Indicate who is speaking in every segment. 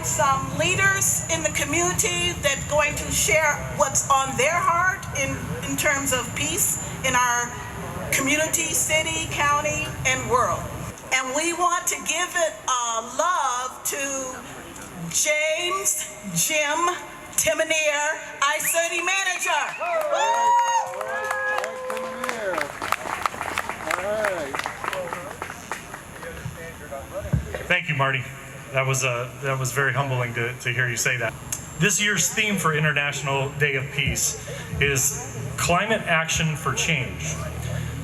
Speaker 1: some leaders in the community that are going to share what's on their heart in terms of peace in our community, city, county, and world. And we want to give it love to James Jim Timonier, I-30 manager.
Speaker 2: Thank you, Marty. That was very humbling to hear you say that. This year's theme for International Day of Peace is Climate Action for Change.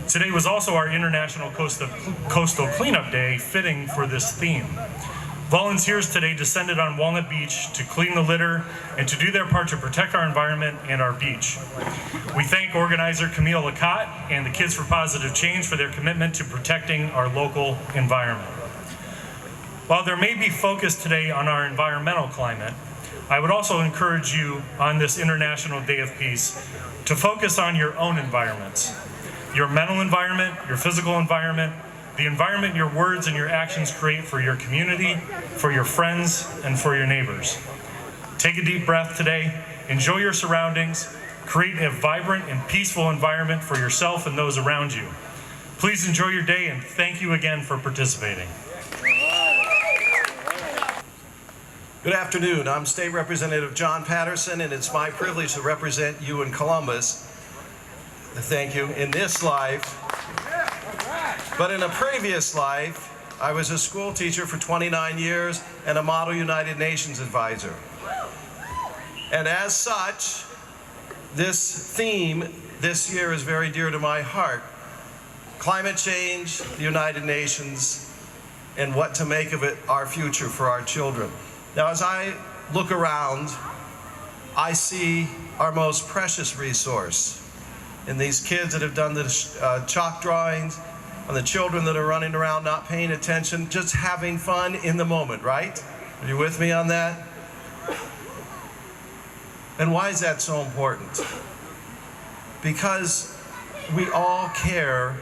Speaker 2: Today was also our International Coastal Cleanup Day, fitting for this theme. Volunteers today descended on Walnut Beach to clean the litter and to do their part to protect our environment and our beach. We thank organizer Camille Lacotte and the Kids for Positive Change for their commitment to protecting our local environment. While there may be focus today on our environmental climate, I would also encourage you on this International Day of Peace to focus on your own environments, your mental environment, your physical environment, the environment your words and your actions create for your community, for your friends, and for your neighbors. Take a deep breath today, enjoy your surroundings, create a vibrant and peaceful environment for yourself and those around you. Please enjoy your day, and thank you again for participating.
Speaker 3: Good afternoon. I'm State Representative John Patterson, and it's my privilege to represent you in Columbus. Thank you. In this life, but in a previous life, I was a school teacher for 29 years and a Model United Nations advisor. And as such, this theme this year is very dear to my heart. Climate change, the United Nations, and what to make of it, our future for our children. Now, as I look around, I see our most precious resource in these kids that have done the chalk drawings, and the children that are running around not paying attention, just having fun in the moment, right? Are you with me on that? And why is that so important? Because we all care,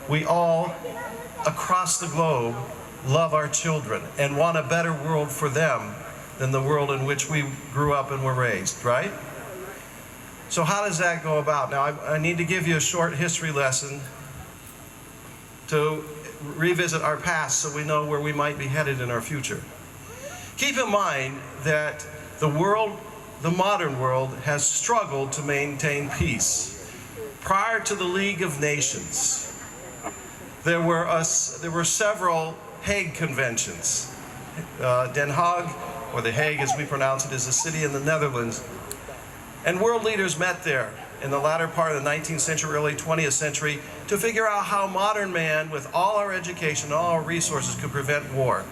Speaker 3: we all across the globe love our children and want a better world for them than the world in which we grew up and were raised, right? So how does that go about? Now, I need to give you a short history lesson to revisit our past so we know where we might be headed in our future. Keep in mind that the modern world has struggled to maintain peace. Prior to the League of Nations, there were several Hague Conventions. Den Haag, or The Hague as we pronounce it, is a city in the Netherlands. And world leaders met there in the latter part of the 19th century, early 20th century, to figure out how modern man, with all our education, all our resources, could prevent war.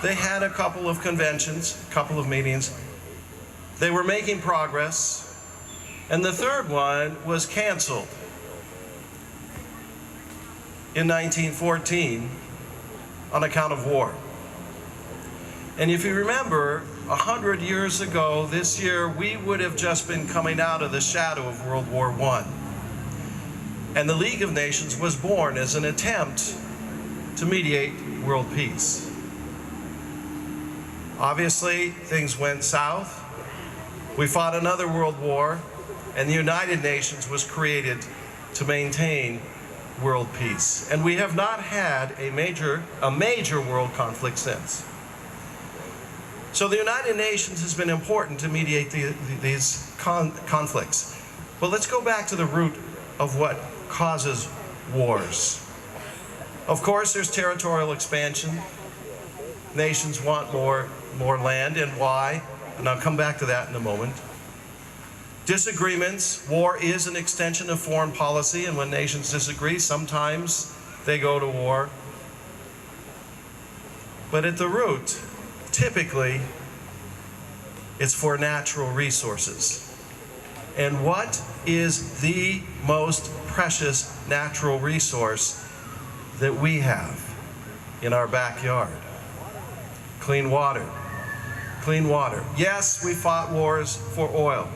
Speaker 3: They had a couple of conventions, a couple of meetings. They were making progress, and the third one was canceled in 1914 on account of war. And if you remember, 100 years ago, this year, we would have just been coming out of the shadow of World War I. And the League of Nations was born as an attempt to mediate world peace. Obviously, things went south. We fought another world war, and the United Nations was created to maintain world peace. And we have not had a major world conflict since. So the United Nations has been important to mediate these conflicts. But let's go back to the root of what causes wars. Of course, there's territorial expansion. Nations want more land, and why? And I'll come back to that in a moment. Disagreements. War is an extension of foreign policy, and when nations disagree, sometimes they go to war. But at the root, typically, it's for natural resources. And what is the most precious natural resource that we have in our backyard? Clean water. Clean water. Yes, we fought wars for oil.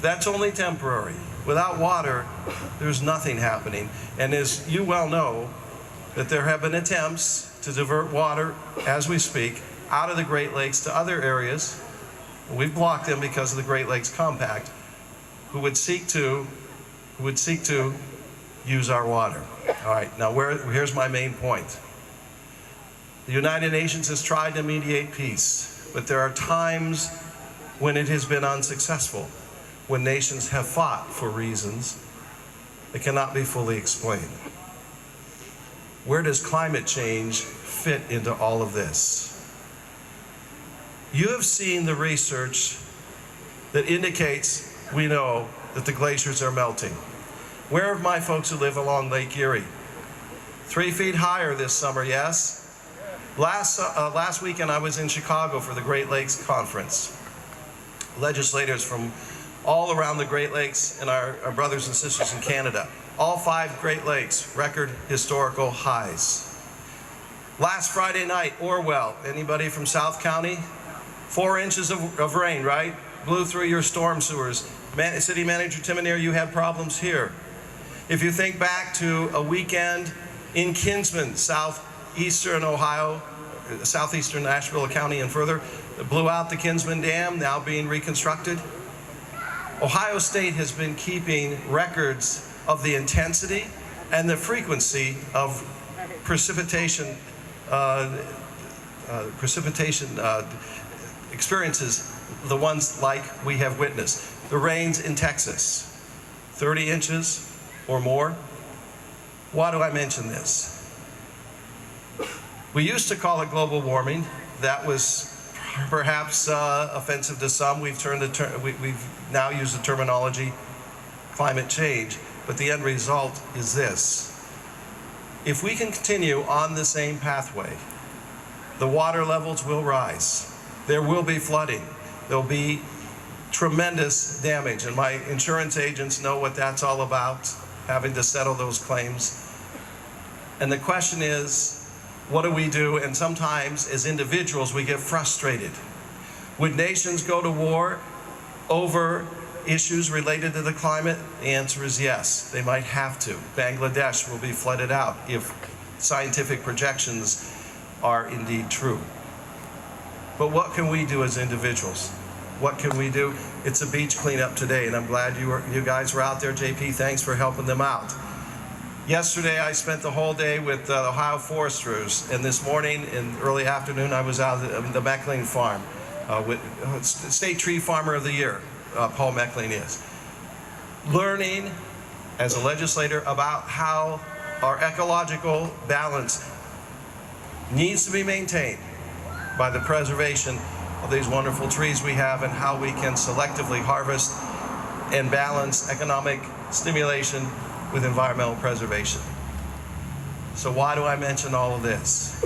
Speaker 3: That's only temporary. Without water, there's nothing happening. And as you well know, that there have been attempts to divert water, as we speak, out of the Great Lakes to other areas. We've blocked them because of the Great Lakes Compact, who would seek to use our water. All right, now here's my main point. The United Nations has tried to mediate peace, but there are times when it has been unsuccessful, when nations have fought for reasons that cannot be fully explained. Where does climate change fit into all of this? You have seen the research that indicates we know that the glaciers are melting. Where are my folks who live along Lake Erie? 3 feet higher this summer, yes? Last weekend I was in Chicago for the Great Lakes Conference. Legislators from all around the Great Lakes and our brothers and sisters in Canada. All 5 Great Lakes, record historical highs. Last Friday night, Orwell, anybody from South County? 4 inches of rain, right? Blew through your storm sewers. City Manager Timoneer, you had problems here. If you think back to a weekend in Kinsman, southeastern Ohio, southeastern Ashtabula County and further, it blew out the Kinsman Dam, now being reconstructed. Ohio State has been keeping records of the intensity and the frequency of precipitation experiences, the ones like we have witnessed. The rains in Texas, 30 inches or more. Why do I mention this? We used to call it global warming. That was perhaps offensive to some. We've now used the terminology climate change, but the end result is this. If we can continue on the same pathway, the water levels will rise. There will be flooding. There'll be tremendous damage, and my insurance agents know what that's all about, having to settle those claims. And the question is, what do we do? And sometimes as individuals we get frustrated. Would nations go to war over issues related to the climate? The answer is yes, they might have to. Bangladesh will be flooded out if scientific projections are indeed true. But what can we do as individuals? What can we do? It's a beach cleanup today, and I'm glad you guys were out there. JP, thanks for helping them out. Yesterday, I spent the whole day with the Ohio foresters, and this morning in early afternoon, I was out at the Meckling farm with State Tree Farmer of the Year, Paul Meckling is. Learning as a legislator about how our ecological balance needs to be maintained by the preservation of these wonderful trees we have and how we can selectively harvest and balance economic stimulation with environmental preservation. So why do I mention all of this?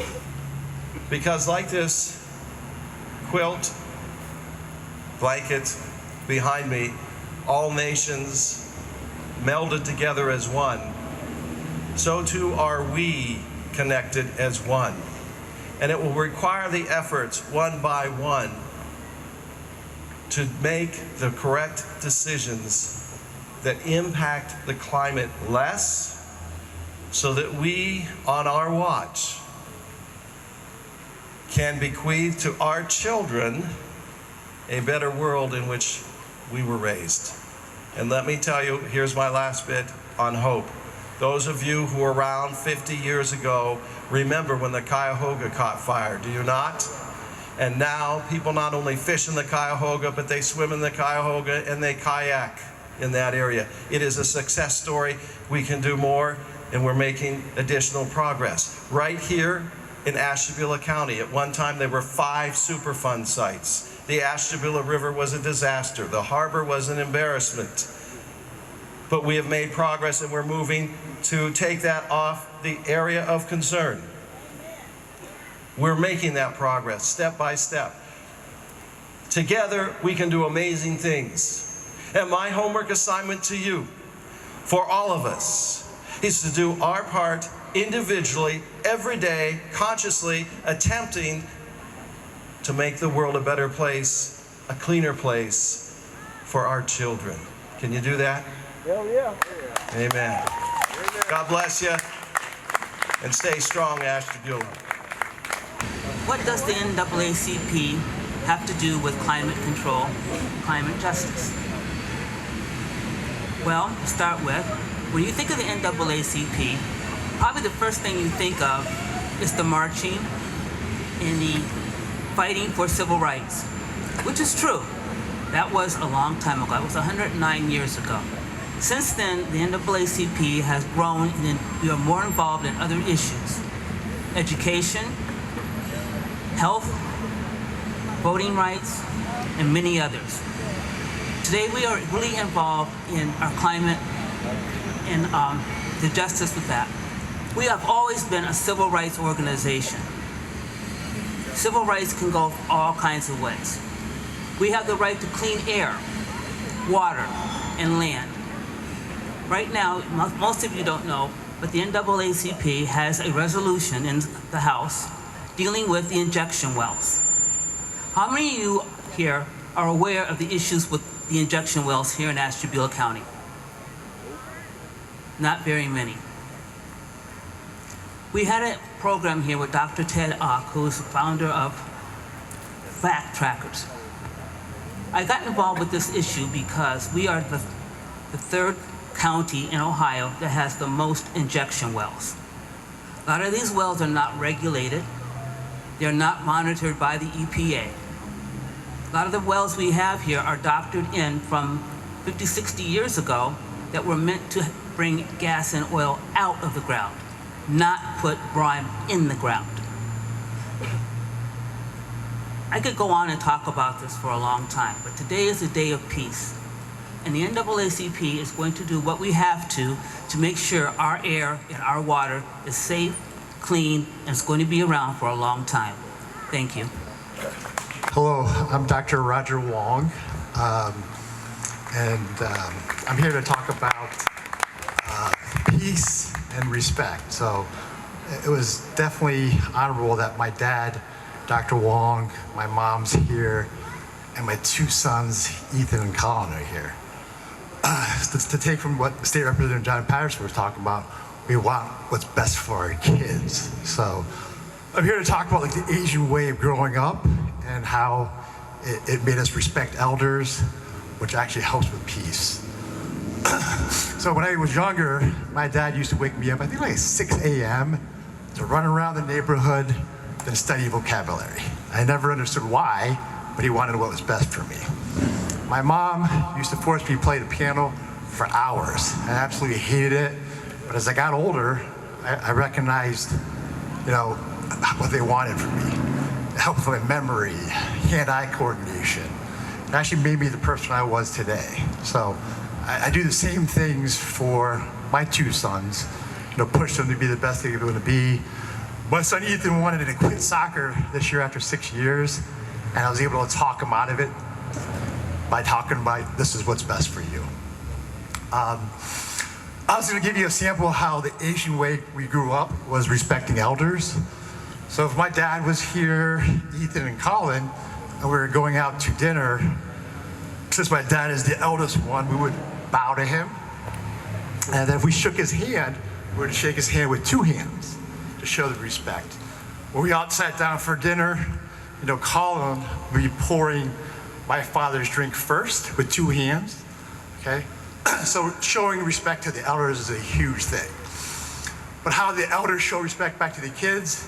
Speaker 3: Because like this quilt, blanket behind me, all nations melded together as one, so too are we connected as one. And it will require the efforts one by one to make the correct decisions that impact the climate less, so that we, on our watch, can bequeath to our children a better world in which we were raised. And let me tell you, here's my last bit on hope. Those of you who were around 50 years ago remember when the Cuyahoga caught fire, do you not? And now people not only fish in the Cuyahoga, but they swim in the Cuyahoga and they kayak in that area. It is a success story. We can do more, and we're making additional progress. Right here in Ashtabula County, at one time there were 5 Superfund sites. The Ashtabula River was a disaster. The harbor was an embarrassment. But we have made progress, and we're moving to take that off the area of concern. We're making that progress step by step. Together, we can do amazing things. And my homework assignment to you, for all of us, is to do our part individually, every day, consciously, attempting to make the world a better place, a cleaner place for our children. Can you do that?
Speaker 4: Hell yeah.
Speaker 3: Amen. God bless you, and stay strong, Ashtabula.
Speaker 4: What does the NAACP have to do with climate control, climate justice? Well, to start with, when you think of the NAACP, probably the first thing you think of is the marching and the fighting for civil rights, which is true. That was a long time ago. It was 109 years ago. Since then, the NAACP has grown and we are more involved in other issues. Education, health, voting rights, and many others. Today we are really involved in our climate and the justice with that. We have always been a civil rights organization. Civil rights can go all kinds of ways. We have the right to clean air, water, and land. Right now, most of you don't know, but the NAACP has a resolution in the House dealing with the injection wells. How many of you here are aware of the issues with the injection wells here in Ashtabula County? Not very many. We had a program here with Dr. Ted Ock, who is the founder of Fact Trackers. I got involved with this issue because we are the third county in Ohio that has the most injection wells. A lot of these wells are not regulated. They're not monitored by the EPA. A lot of the wells we have here are doctored in from 50, 60 years ago that were meant to bring gas and oil out of the ground, not put brine in the ground. I could go on and talk about this for a long time, but today is a day of peace. And the NAACP is going to do what we have to make sure our air and our water is safe, clean, and it's going to be around for a long time. Thank you.
Speaker 5: Hello, I'm Dr. Roger Wong, and I'm here to talk about peace and respect. So it was definitely honorable that my dad, Dr. Wong, my mom's here, and my two sons, Ethan and Colin, are here. To take from what State Representative John Patterson was talking about, we want what's best for our kids. So I'm here to talk about the Asian way of growing up and how it made us respect elders, which actually helps with peace. So when I was younger, my dad used to wake me up, I think like 6 a.m. to run around the neighborhood and study vocabulary. I never understood why, but he wanted what was best for me. My mom used to force me to play the piano for hours. I absolutely hated it, but as I got older, I recognized, what they wanted from me. It helped with my memory, hand-eye coordination. It actually made me the person I was today. So I do the same things for my two sons, push them to be the best they're going to be. My son Ethan wanted to quit soccer this year after 6 years, and I was able to talk him out of it by talking about this is what's best for you. I was going to give you a sample of how the Asian way we grew up was respecting elders. So if my dad was here, Ethan and Colin, and we were going out to dinner, since my dad is the eldest one, we would bow to him. And then if we shook his hand, we would shake his hand with two hands to show the respect. When we all sat down for dinner, Colin would be pouring my father's drink first with two hands, okay? So showing respect to the elders is a huge thing. But how the elders show respect back to the kids,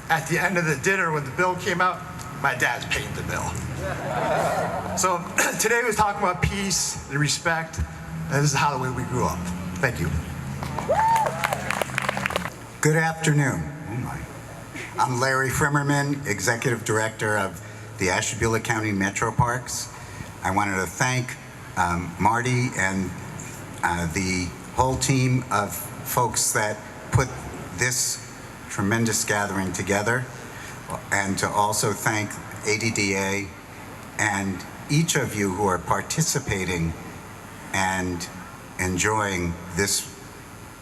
Speaker 5: at the end of the dinner when the bill came out, my dad's paying the bill. So today we're talking about peace and respect, and this is how the way we grew up. Thank you.
Speaker 6: Good afternoon. I'm Larry Frimmerman, Executive Director of the Ashtabula County Metro Parks. I wanted to thank Marty and the whole team of folks that put this tremendous gathering together, and to also thank ADDA and each of you who are participating and enjoying this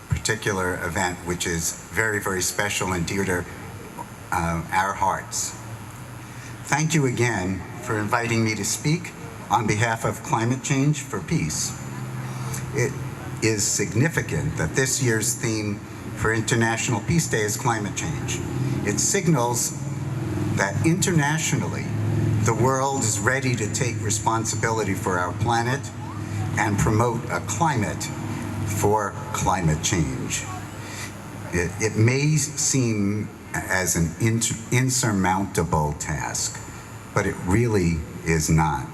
Speaker 6: particular event, which is very, very special and dear to our hearts. Thank you again for inviting me to speak on behalf of Climate Change for Peace. It is significant that this year's theme for International Peace Day is climate change. It signals that internationally, the world is ready to take responsibility for our planet and promote a climate for climate change. It may seem as an insurmountable task, but it really is not.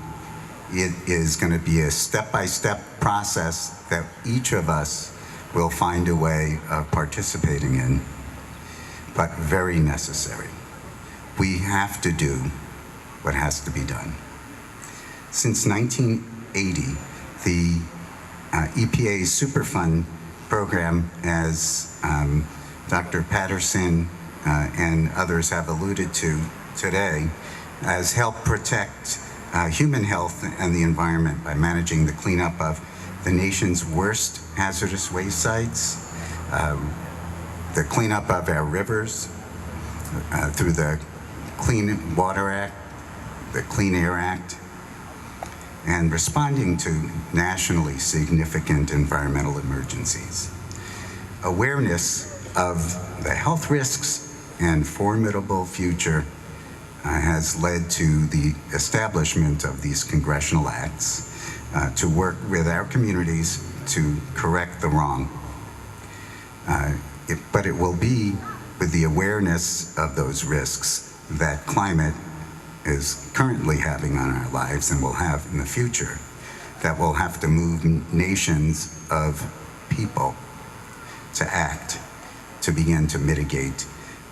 Speaker 6: It is going to be a step-by-step process that each of us will find a way of participating in, but very necessary. We have to do what has to be done. Since 1980, the EPA's Superfund program, as Dr. Patterson and others have alluded to today, has helped protect human health and the environment by managing the cleanup of the nation's worst hazardous waste sites, the cleanup of our rivers through the Clean Water Act, the Clean Air Act, and responding to nationally significant environmental emergencies. Awareness of the health risks and formidable future has led to the establishment of these congressional acts to work with our communities to correct the wrong. But it will be with the awareness of those risks that climate is currently having on our lives and will have in the future, that will have to move nations of people to act, to begin to mitigate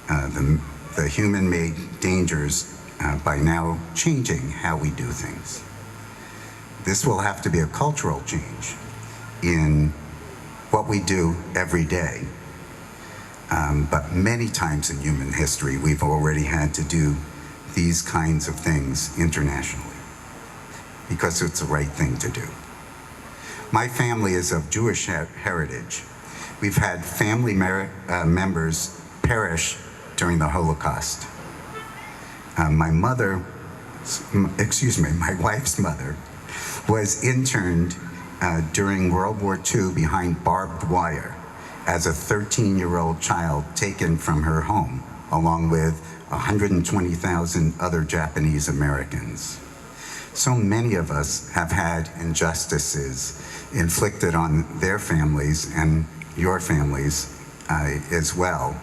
Speaker 6: the human-made dangers by now changing how we do things. This will have to be a cultural change in what we do every day. But many times in human history, we've already had to do these kinds of things internationally because it's the right thing to do. My family is of Jewish heritage. We've had family members perish during the Holocaust. My wife's mother was interned during World War II behind barbed wire as a 13-year-old child taken from her home, along with 120,000 other Japanese Americans. So many of us have had injustices inflicted on their families and your families as well.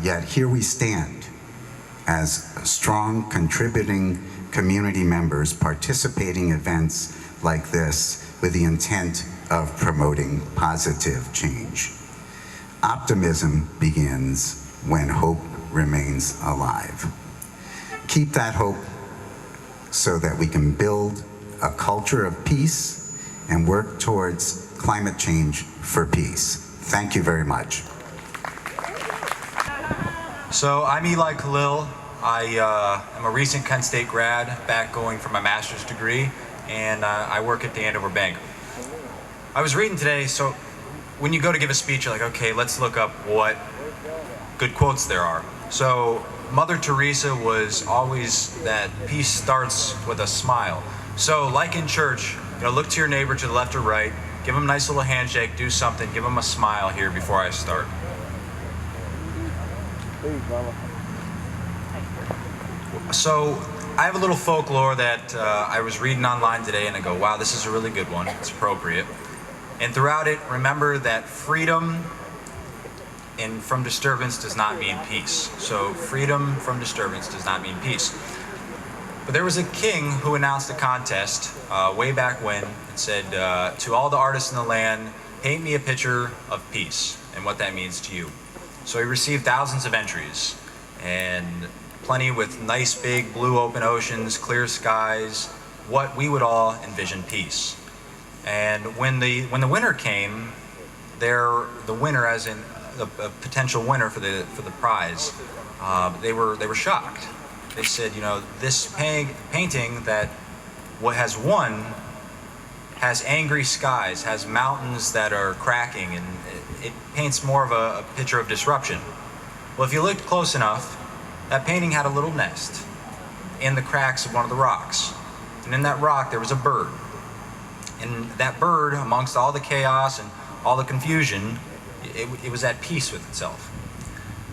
Speaker 6: Yet here we stand as strong, contributing community members participating in events like this with the intent of promoting positive change. Optimism begins when hope remains alive. Keep that hope so that we can build a culture of peace and work towards climate change for peace. Thank you very much.
Speaker 7: So I'm Eli Khalil. I am a recent Kent State grad, back going for my master's degree, and I work at the Andover Bank. I was reading today, so when you go to give a speech, you're like, okay, let's look up what good quotes there are. So Mother Teresa was always that peace starts with a smile. So like in church, look to your neighbor to the left or right, give him a nice little handshake, do something, give him a smile here before I start. So I have a little folklore that I was reading online today, and I go, wow, this is a really good one. It's appropriate. And throughout it, remember that freedom from disturbance does not mean peace. So freedom from disturbance does not mean peace. But there was a king who announced a contest way back when. It said, to all the artists in the land, paint me a picture of peace and what that means to you. So he received thousands of entries, and plenty with nice big blue open oceans, clear skies, what we would all envision peace. And when the winner came, the winner, as in a potential winner for the prize, they were shocked. They said, this painting that what has won has angry skies, has mountains that are cracking, and it paints more of a picture of disruption. Well, if you looked close enough, that painting had a little nest in the cracks of one of the rocks. And in that rock, there was a bird. And that bird, amongst all the chaos and all the confusion, it was at peace with itself.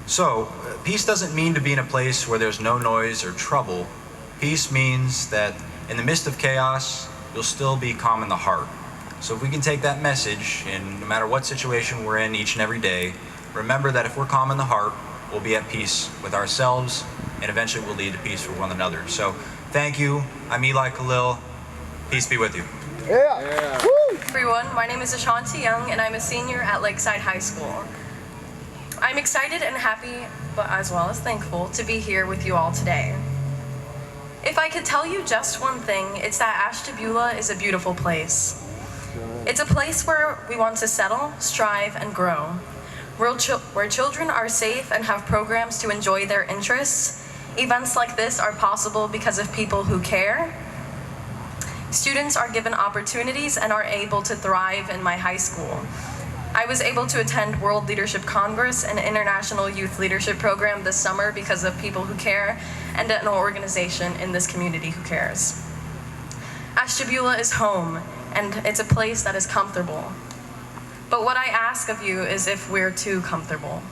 Speaker 7: So, peace doesn't mean to be in a place where there's no noise or trouble. Peace means that in the midst of chaos, you'll still be calm in the heart. So if we can take that message, and no matter what situation we're in each and every day, remember that if we're calm in the heart, we'll be at peace with ourselves, and eventually we'll lead to peace for one another. So thank you. I'm Eli Khalil. Peace be with you.
Speaker 8: Yeah. Everyone, my name is Ashanti Young, and I'm a senior at Lakeside High School. I'm excited and happy, but as well as thankful, to be here with you all today. If I could tell you just one thing, it's that Ashtabula is a beautiful place. It's a place where we want to settle, strive, and grow, where children are safe and have programs to enjoy their interests. Events like this are possible because of people who care. Students are given opportunities and are able to thrive in my high school. I was able to attend World Leadership Congress and International Youth Leadership Program this summer because of people who care and an organization in this community who cares. Ashtabula is home, and it's a place that is comfortable. But what I ask of you is if we're too comfortable.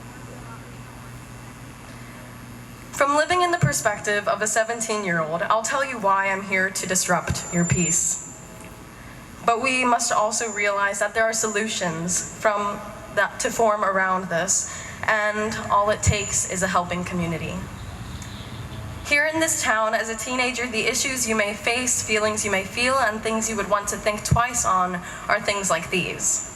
Speaker 8: From living in the perspective of a 17-year-old, I'll tell you why I'm here to disrupt your peace. But we must also realize that there are solutions to form around this, and all it takes is a helping community. Here in this town, as a teenager, the issues you may face, feelings you may feel, and things you would want to think twice on are things like these.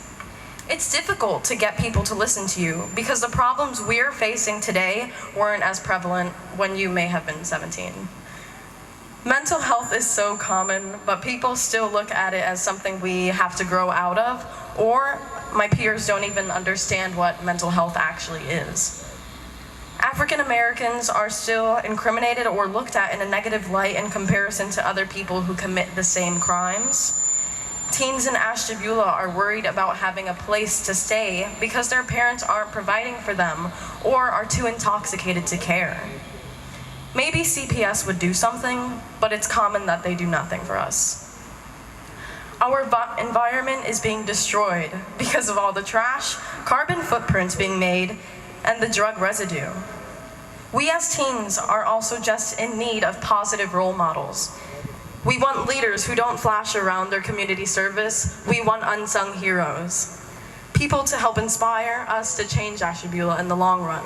Speaker 8: It's difficult to get people to listen to you because the problems we're facing today weren't as prevalent when you may have been 17. Mental health is so common, but people still look at it as something we have to grow out of, or my peers don't even understand what mental health actually is. African Americans are still incriminated or looked at in a negative light in comparison to other people who commit the same crimes. Teens in Ashtabula are worried about having a place to stay because their parents aren't providing for them or are too intoxicated to care. Maybe CPS would do something, but it's common that they do nothing for us. Our environment is being destroyed because of all the trash, carbon footprints being made, and the drug residue. We as teens are also just in need of positive role models. We want leaders who don't flash around their community service. We want unsung heroes. People to help inspire us to change Ashtabula in the long run.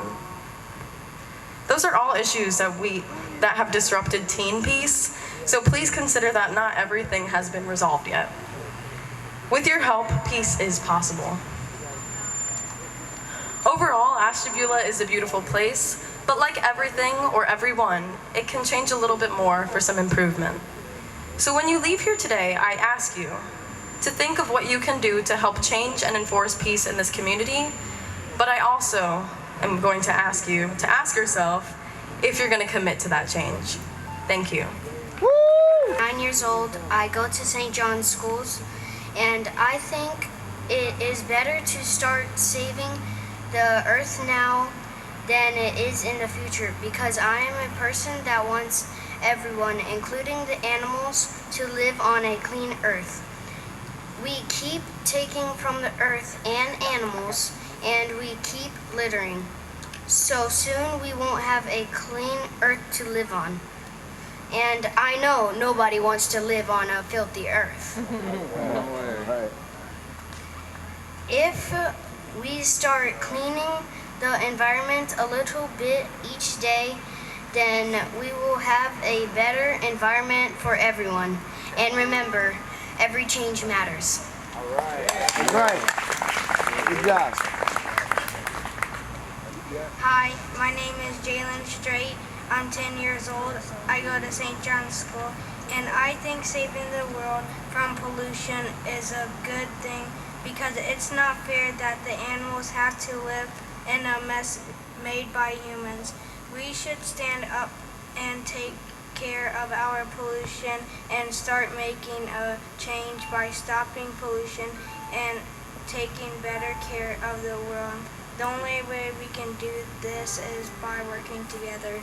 Speaker 8: Those are all issues that have disrupted teen peace, so please consider that not everything has been resolved yet. With your help, peace is possible. Overall, Ashtabula is a beautiful place, but like everything or everyone, it can change a little bit more for some improvement. So when you leave here today, I ask you to think of what you can do to help change and enforce peace in this community, but I also am going to ask you to ask yourself if you're going to commit to that change. Thank you.
Speaker 9: 9 years old, I go to St. John's schools, and I think it is better to start saving the earth now than it is in the future, because I am a person that wants everyone, including the animals, to live on a clean earth. We keep taking from the earth and animals, and we keep littering. So soon we won't have a clean earth to live on. And I know nobody wants to live on a filthy earth. If we start cleaning the environment a little bit each day, then we will have a better environment for everyone. And remember, every change matters.
Speaker 10: All right. That's right. Good job.
Speaker 11: Hi, my name is Jalen Strait. I'm 10 years old. I go to St. John's School, and I think saving the world from pollution is a good thing because it's not fair that the animals have to live in a mess made by humans. We should stand up and take care of our pollution and start making a change by stopping pollution and taking better care of the world. The only way we can do this is by working together.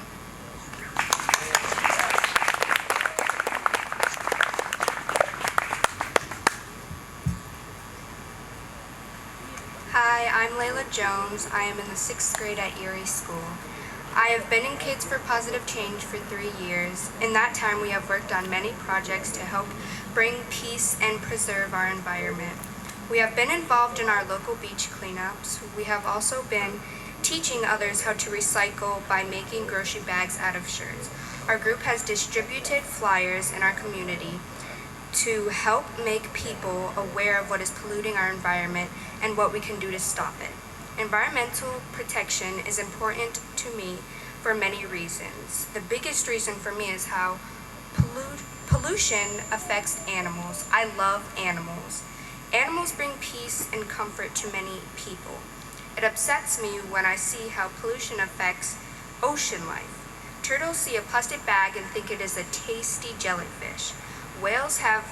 Speaker 12: Hi, I'm Layla Jones. I am in the 6th grade at Erie School. I have been in Kids for Positive Change for 3 years. In that time, we have worked on many projects to help bring peace and preserve our environment. We have been involved in our local beach cleanups. We have also been teaching others how to recycle by making grocery bags out of shirts. Our group has distributed flyers in our community to help make people aware of what is polluting our environment and what we can do to stop it. Environmental protection is important to me for many reasons. The biggest reason for me is how pollution affects animals. I love animals. Animals bring peace and comfort to many people. It upsets me when I see how pollution affects ocean life. Turtles see a plastic bag and think it is a tasty jellyfish. Whales have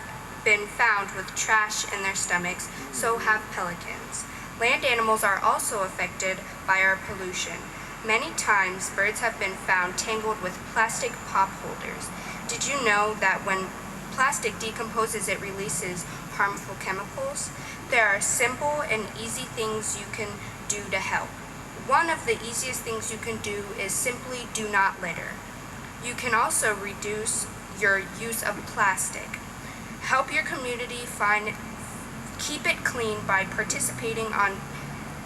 Speaker 12: been found with trash in their stomachs, so have pelicans. Land animals are also affected by our pollution. Many times, birds have been found tangled with plastic pop holders. Did you know that when plastic decomposes, it releases harmful chemicals? There are simple and easy things you can do to help. One of the easiest things you can do is simply do not litter. You can also reduce your use of plastic. Help your community keep it clean by participating on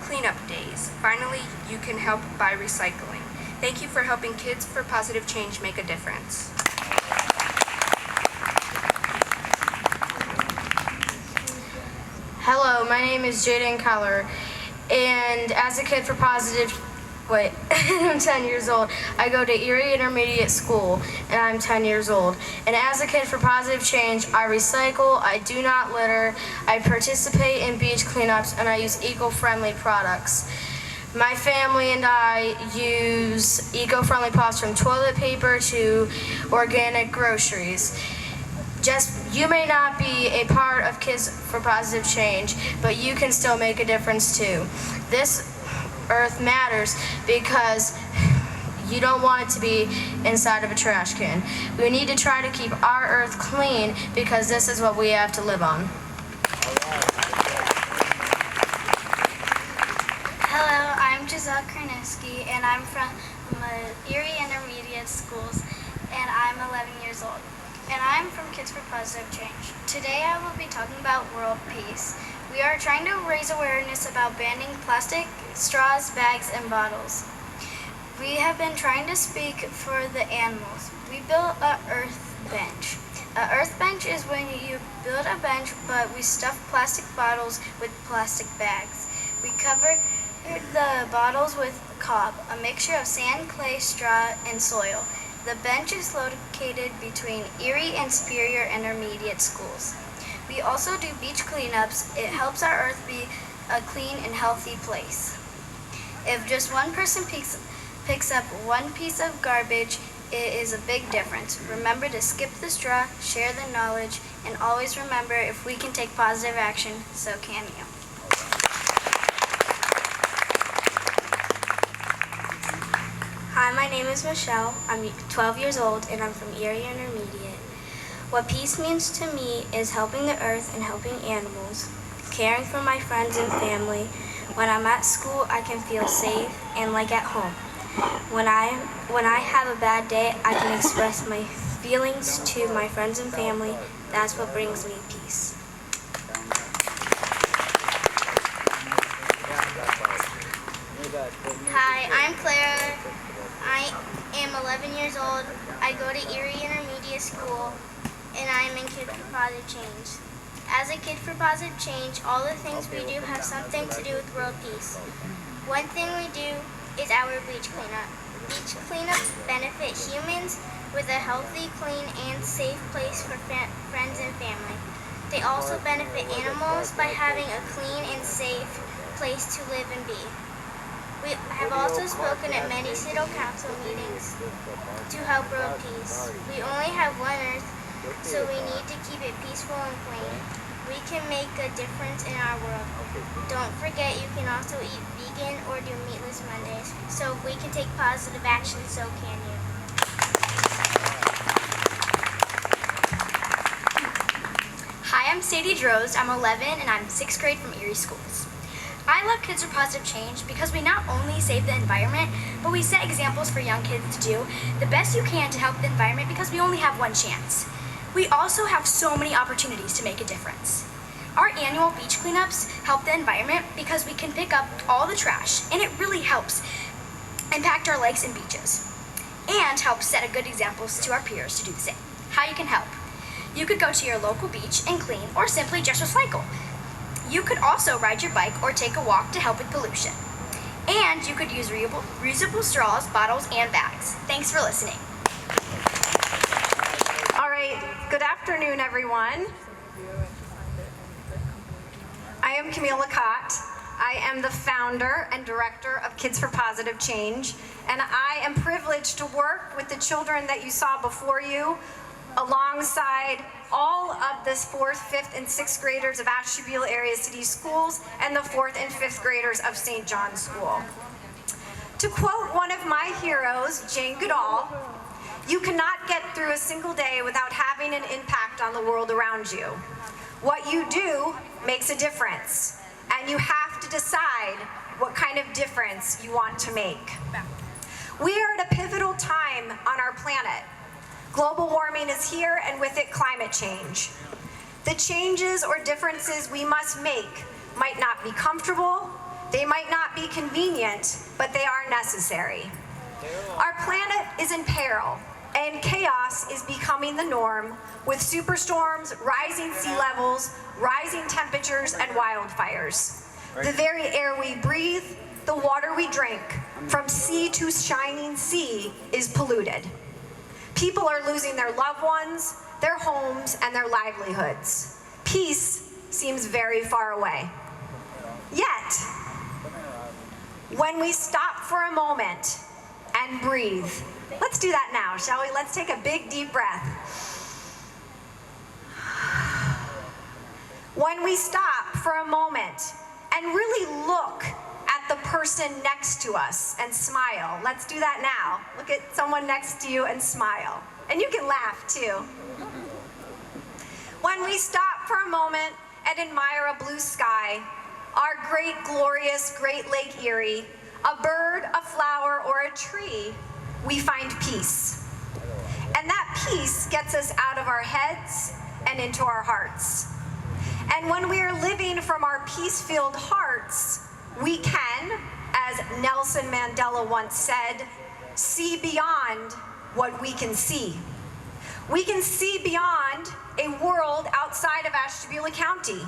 Speaker 12: cleanup days. Finally, you can help by recycling. Thank you for helping Kids for Positive Change make a difference.
Speaker 13: Hello, my name is Jaden Keller, and as a Kid for Positive I'm 10 years old. I go to Erie Intermediate School, and I'm 10 years old. And as a Kid for Positive Change, I recycle, I do not litter, I participate in beach cleanups, and I use eco-friendly products. My family and I use eco-friendly products from toilet paper to organic groceries. You may not be a part of Kids for Positive Change, but you can still make a difference too. This Earth matters because you don't want it to be inside of a trash can. We need to try to keep our Earth clean because this is what we have to live on.
Speaker 11: Hello, I'm Giselle Karneski, and I'm from Erie Intermediate Schools, and I'm 11 years old. And I'm from Kids for Positive Change. Today I will be talking about world peace. We are trying to raise awareness about banning plastic, straws, bags, and bottles. We have been trying to speak for the animals. We built an earth bench. An earth bench is when you build a bench, but we stuff plastic bottles with plastic bags. We cover the bottles with cob, a mixture of sand, clay, straw, and soil. The bench is located between Erie and Superior Intermediate Schools. We also do beach cleanups. It helps our earth be a clean and healthy place. If just one person picks up one piece of garbage, it is a big difference. Remember to skip the straw, share the knowledge, and always remember, if we can take positive action, so can you.
Speaker 14: Hi, my name is Michelle. I'm 12 years old and I'm from Erie Intermediate. What peace means to me is helping the earth and helping animals, caring for my friends and family. When I'm at school, I can feel safe and like at home. When I have a bad day, I can express my feelings to my friends and family. That's what brings me peace.
Speaker 9: Hi, I'm Clara. I am 11 years old. I go to Erie Intermediate School, and I am in Kid for Positive Change. As a Kid for Positive Change, all the things we do have something to do with world peace. One thing we do is our beach cleanup. Beach cleanups benefit humans with a healthy, clean, and safe place for friends and family. They also benefit animals by having a clean and safe place to live and be. We have also spoken at many city council meetings to help world peace. We only have one Earth, so we need to keep it peaceful and clean. We can make a difference in our world. Don't forget, you can also eat vegan or do meatless Mondays. So if we can take positive action, so can you.
Speaker 15: Hi, I'm Sadie Droz. I'm 11 and I'm 6th grade from Erie Schools. I love Kids for Positive Change because we not only save the environment, but we set examples for young kids to do the best you can to help the environment because we only have one chance. We also have so many opportunities to make a difference. Our annual beach cleanups help the environment because we can pick up all the trash, and it really helps impact our lakes and beaches, and help set a good examples to our peers to do the same. How you can help. You could go to your local beach and clean, or simply just recycle. You could also ride your bike or take a walk to help with pollution. And you could use reusable straws, bottles, and bags. Thanks for listening.
Speaker 16: All right, good afternoon, everyone. I am Camille Lacotte. I am the founder and director of Kids for Positive Change, and I am privileged to work with the children that you saw before you, alongside all of the 4th, 5th, and 6th graders of Ashtabula Area City Schools and the 4th and 5th graders of St. John's School. To quote one of my heroes, Jane Goodall, "You cannot get through a single day without having an impact on the world around you. What you do makes a difference, and you have to decide what kind of difference you want to make." We are at a pivotal time on our planet. Global warming is here, and with it, climate change. The changes or differences we must make might not be comfortable, they might not be convenient, but they are necessary. Our planet is in peril, and chaos is becoming the norm, with superstorms, rising sea levels, rising temperatures, and wildfires. The very air we breathe, the water we drink, from sea to shining sea, is polluted. People are losing their loved ones, their homes, and their livelihoods. Peace seems very far away. Yet, when we stop for a moment and breathe, let's do that now, shall we? Let's take a big, deep breath. When we stop for a moment and really look at the person next to us and smile. Let's do that now. Look at someone next to you and smile. And you can laugh too. When we stop for a moment and admire a blue sky, our great, glorious Great Lake Erie, a bird, a flower, or a tree, we find peace. And that peace gets us out of our heads and into our hearts. And when we are living from our peace-filled hearts, we can, as Nelson Mandela once said, see beyond what we can see. We can see beyond a world outside of Ashtabula County.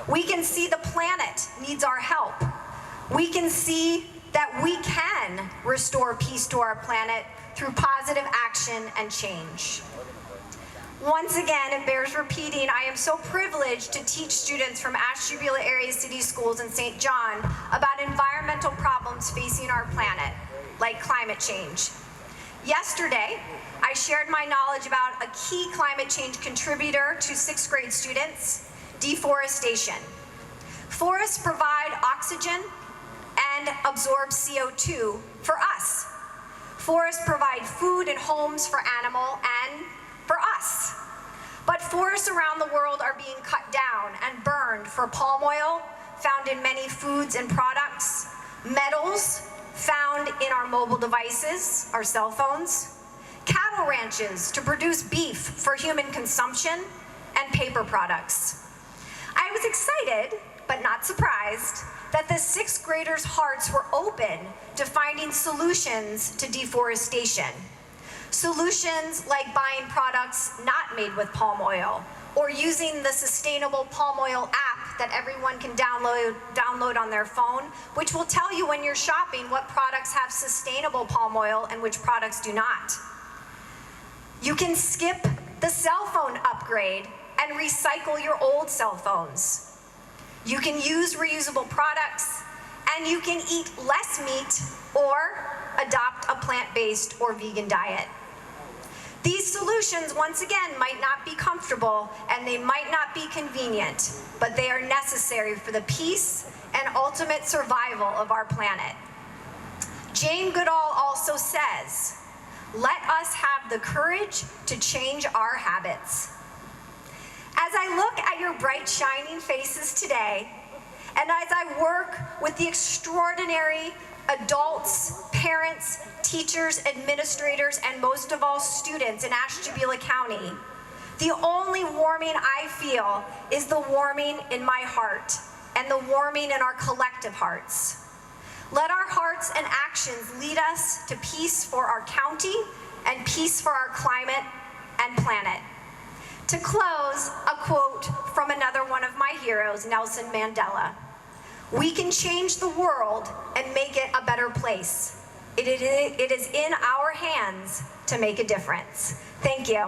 Speaker 16: We can see the planet needs our help. We can see that we can restore peace to our planet through positive action and change. Once again, it bears repeating, I am so privileged to teach students from Ashtabula Area City Schools in St. John about environmental problems facing our planet, like climate change. Yesterday, I shared my knowledge about a key climate change contributor to 6th grade students, deforestation. Forests provide oxygen and absorb CO2 for us. Forests provide food and homes for animal and for us. But forests around the world are being cut down and burned for palm oil, found in many foods and products, metals found in our mobile devices, our cell phones, cattle ranches to produce beef for human consumption, and paper products. I was excited, but not surprised, that the 6th graders' hearts were open to finding solutions to deforestation. Solutions like buying products not made with palm oil, or using the sustainable palm oil app that everyone can download on their phone, which will tell you when you're shopping what products have sustainable palm oil and which products do not. You can skip the cell phone upgrade and recycle your old cell phones. You can use reusable products, and you can eat less meat or adopt a plant-based or vegan diet. These solutions, once again, might not be comfortable and they might not be convenient, but they are necessary for the peace and ultimate survival of our planet. Jane Goodall also says, "Let us have the courage to change our habits." As I look at your bright, shining faces today, And as I work with the extraordinary adults, parents, teachers, administrators, and most of all students in Ashtabula County, the only warming I feel is the warming in my heart and the warming in our collective hearts. Let our hearts and actions lead us to peace for our county and peace for our climate and planet. To close, a quote from another one of my heroes, Nelson Mandela. We can change the world and make it a better place. It is in our hands to make a difference. Thank you.